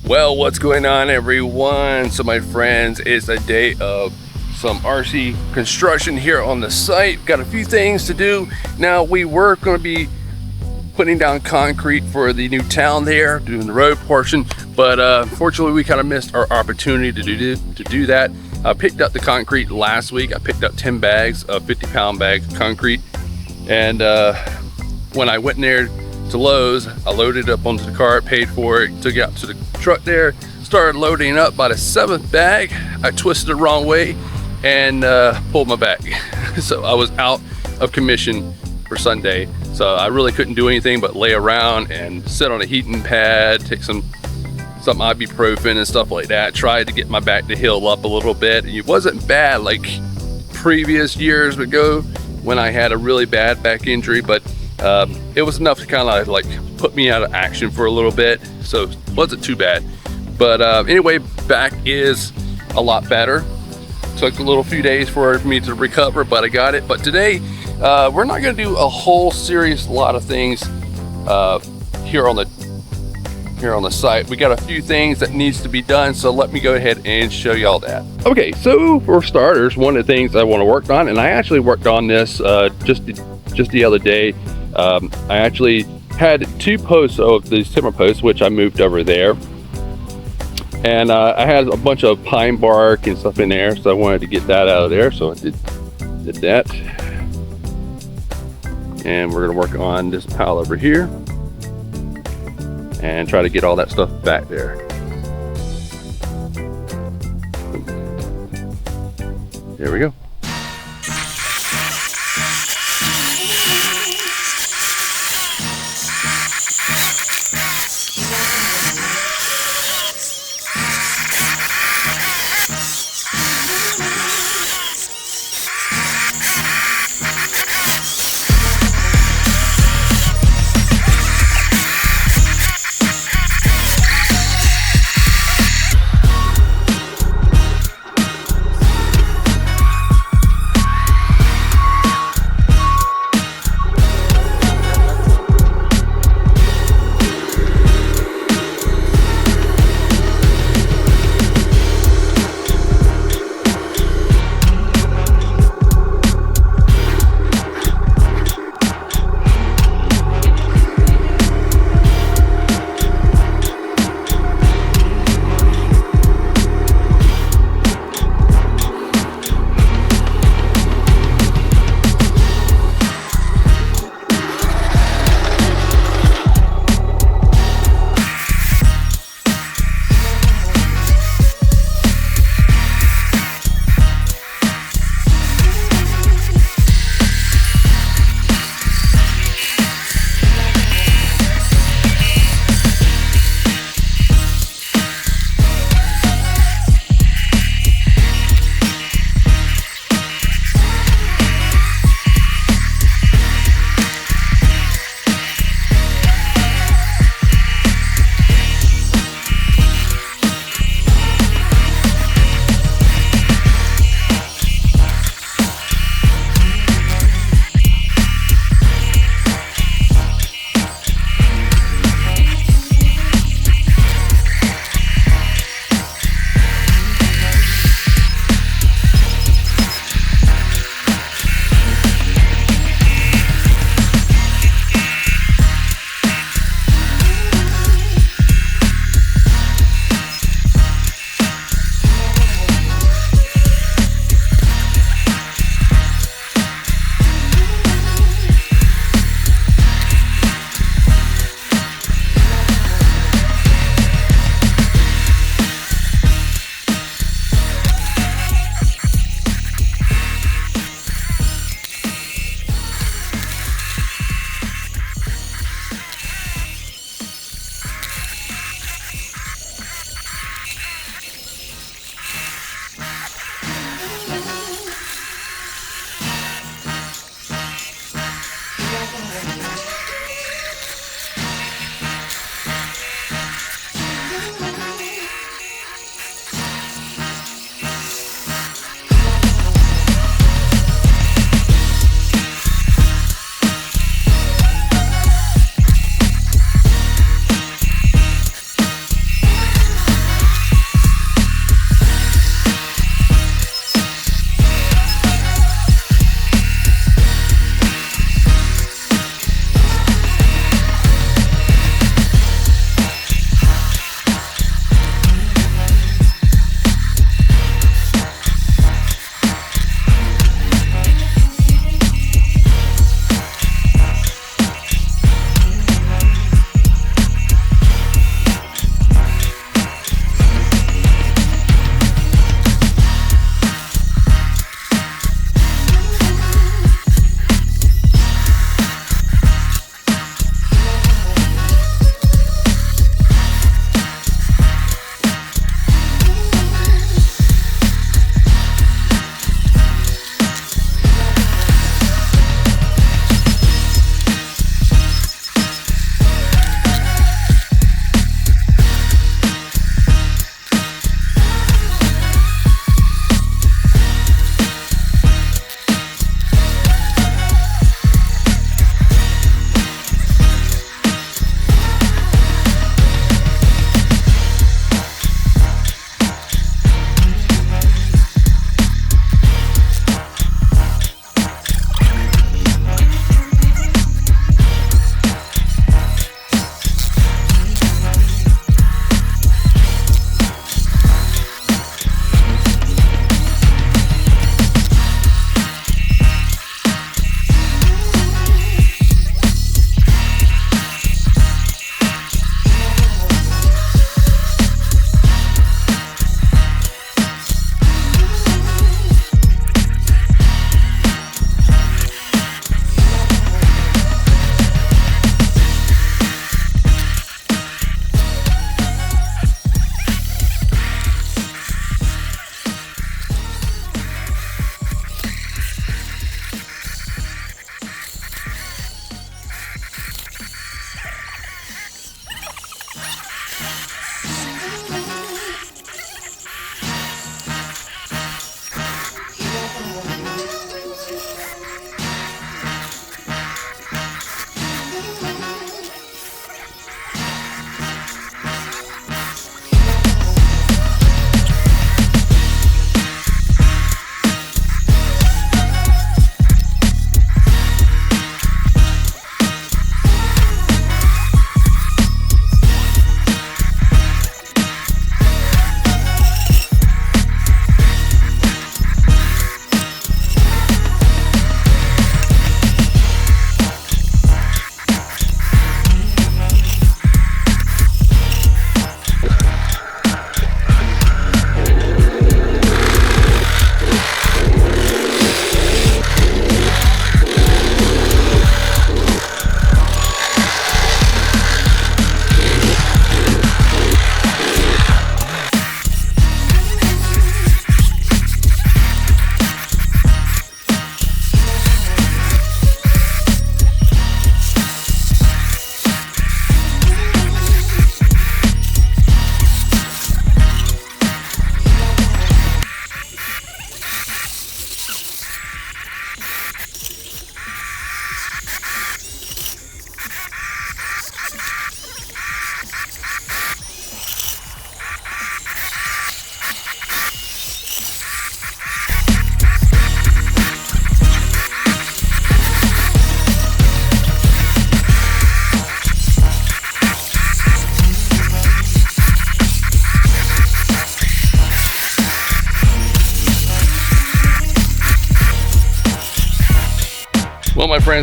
Well, what's going on, everyone? So my friends, it's a day of some RC construction here on the site. Got a few things to do. Now, we were going to be putting down concrete for the new town there, doing the road portion, but unfortunately we kind of missed our opportunity to do that. I picked up the concrete last week. I picked up 10 bags of 50-pound bags of concrete, and when I went in there to Lowe's, I loaded it up onto the cart, paid for it, took it out to the truck there, started loading up. By the 7th bag, I twisted the wrong way and pulled my bag. So I was out of commission for Sunday. So I really couldn't do anything but lay around and sit on a heating pad, take some ibuprofen and stuff like that. Tried to get my back to heal up a little bit. It wasn't bad like previous years ago when I had a really bad back injury, but it was enough to kind of like put me out of action for a little bit, so it wasn't too bad. But anyway, back is a lot better. Took a little few days for me to recover, but I got it. But today we're not going to do a whole lot of things here on the site. We got a few things that needs to be done, so let me go ahead and show y'all that. Okay, so for starters, one of the things I want to work on, and I actually worked on this just the other day. I actually had 2 posts of these timber posts, which I moved over there, and I had a bunch of pine bark and stuff in there, so I wanted to get that out of there, so I did that. And we're going to work on this pile over here and try to get all that stuff back there. There we go.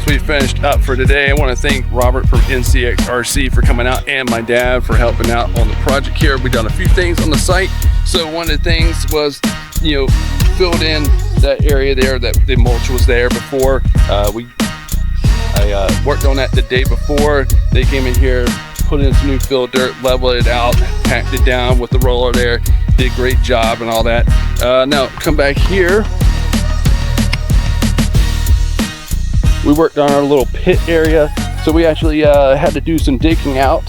friends, we finished up for today. I want to thank Robert from NCX RC for coming out, and my dad for helping out on the project here. We've done a few things on the site. So one of the things was, you know, filled in that area there that the mulch was there before. I worked on that the day before. They came in here, put in some new fill dirt, leveled it out, packed it down with the roller there. Did a great job and all that. Now come back here. We worked on our little pit area. So we actually had to do some digging out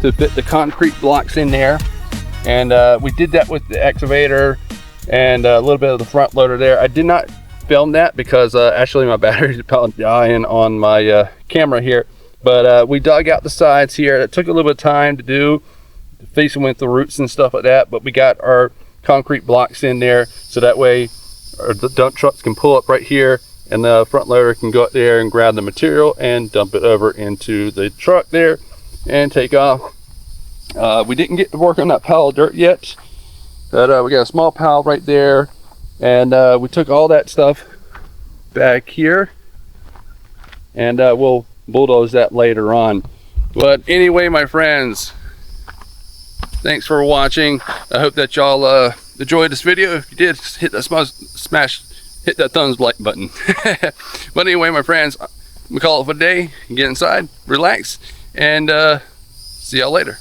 to fit the concrete blocks in there. And we did that with the excavator and a little bit of the front loader there. I did not film that because actually my battery's about dying on my camera here. But we dug out the sides here. It took a little bit of time to do, facing with the roots and stuff like that. But we got our concrete blocks in there, so that way the dump trucks can pull up right here, and the front loader can go up there and grab the material and dump it over into the truck there and take off. We didn't get to work on that pile of dirt yet, but we got a small pile right there, and we took all that stuff back here, and we'll bulldoze that later on. But anyway, my friends, thanks for watching. I hope that y'all enjoyed this video. If you did, hit that hit that thumbs like button. But anyway, my friends, we call it for a day. Get inside, relax, and see y'all later.